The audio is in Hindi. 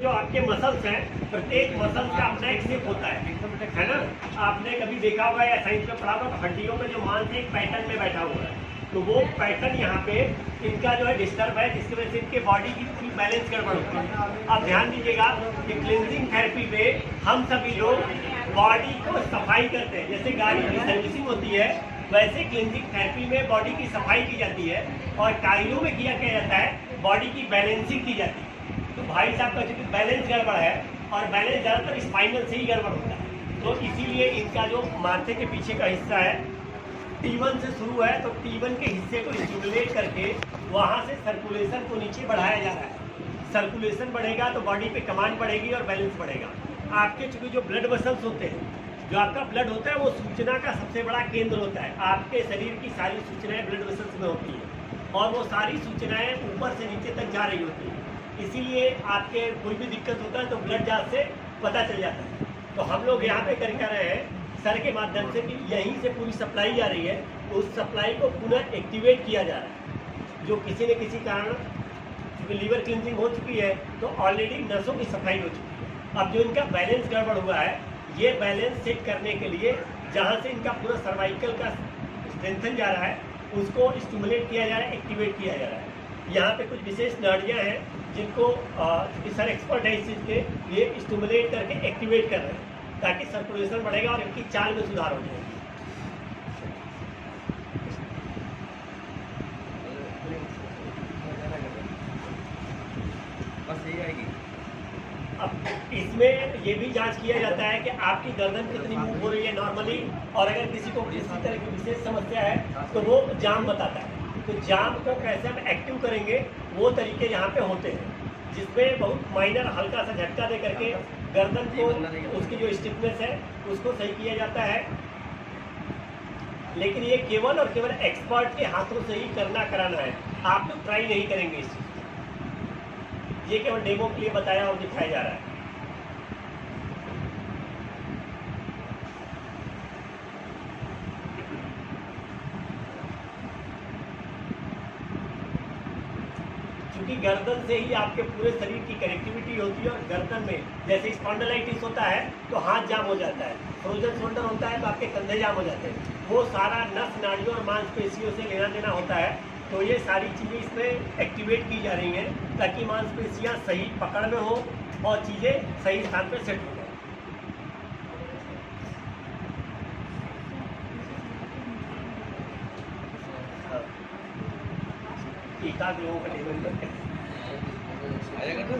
जो आपके मसल्स हैं, प्रत्येक मसल्स का अपना एक शेप होता है ना। आपने कभी देखा होगा या साइंस में पढ़ा होगा, तो हड्डियों में जो मांस एक पैटर्न में बैठा हुआ है, तो वो पैटर्न यहाँ पे इनका जो है डिस्टर्ब है, जिसकी वजह से इनके बॉडी की बैलेंस गड़बड़ होती है। आप ध्यान दीजिएगा कि क्लिनजिंग थेरेपी में हम सभी लोग बॉडी को सफाई करते हैं। जैसे गाड़ी की सर्विसिंग होती है, वैसे क्लिनजिंग थेरेपी में बॉडी की सफाई की जाती है, और टाइलों में किया जाता है बॉडी की बैलेंसिंग की जाती है। तो भाई साहब का चूंकि बैलेंस गड़बड़ है, और बैलेंस ज़्यादातर स्पाइनल से ही गड़बड़ होता है, तो इसीलिए इनका जो माथे के पीछे का हिस्सा है T1 से शुरू है, तो T1 के हिस्से को स्टिमुलेट करके वहाँ से सर्कुलेशन को नीचे बढ़ाया जा रहा है। सर्कुलेशन बढ़ेगा तो बॉडी पे कमांड बढ़ेगी और बैलेंस बढ़ेगा। आपके चूंकि जो ब्लड वेसल्स होते हैं, जो आपका ब्लड होता है, वो सूचना का सबसे बड़ा केंद्र होता है। आपके शरीर की सारी सूचनाएं ब्लड वेसल्स में होती हैं, और वो सारी सूचनाएं ऊपर से नीचे तक जा रही होती हैं। इसीलिए आपके कोई भी दिक्कत होता है तो ब्लड जांच से पता चल जाता है। तो हम लोग यहाँ पे कर रहे हैं सर के माध्यम से कि यहीं से पूरी सप्लाई आ रही है, तो उस सप्लाई को पुनः एक्टिवेट किया जा रहा है। जो किसी न किसी कारण क्योंकि लीवर क्लिनजिंग हो चुकी है, तो ऑलरेडी नसों की सफाई हो चुकी है। अब जो इनका बैलेंस गड़बड़ हुआ है, ये बैलेंस सेट करने के लिए जहाँ से इनका पूरा सर्वाइकल का स्ट्रेंथन जा रहा है, उसको स्टिमुलेट किया जा रहा है, एक्टिवेट किया जा रहा है। यहाँ पे कुछ विशेष नाड़ियाँ हैं जिनको सर एक्सपर्ट है इस चीज़ के, ये स्टिमुलेट करके एक्टिवेट कर रहे हैं, ताकि सर्कुलेशन बढ़ेगा और इनकी चाल में सुधार हो जाएगा। बस यही आएगी। अब इसमें ये भी जांच किया जाता है कि आपकी गर्दन कितनी मूव हो रही है नॉर्मली, और अगर किसी को किसी तरह की विशेष समस्या है तो वो जाम बताता है। तो जाम को कैसे हम एक्टिव करेंगे, वो तरीके यहाँ पे होते हैं, जिसमें बहुत माइनर हल्का सा झटका दे करके गर्दन को, उसकी जो स्टिफनेस है उसको सही किया जाता है। लेकिन ये केवल और केवल एक्सपर्ट के हाथों से ही कराना है। आप लोग ट्राई नहीं करेंगे इस चीज़, ये केवल डेमो के लिए बताया और दिखाया जा रहा है। क्योंकि गर्दन से ही आपके पूरे शरीर की कनेक्टिविटी होती है, और गर्दन में जैसे स्पॉन्डिलाइटिस होता है तो हाथ जाम हो जाता है, फ्रोजन शोल्डर होता है तो आपके कंधे जाम हो जाते हैं। वो सारा नस नाड़ियों और मांसपेशियों से लेना देना होता है। तो ये सारी चीज़ें इसमें एक्टिवेट की जा रही हैं, ताकि मांसपेशियाँ सही पकड़ में हो और चीज़ें सही स्थान पर सेट हो जाए। एकाध लोगों का टेबल आएगा तो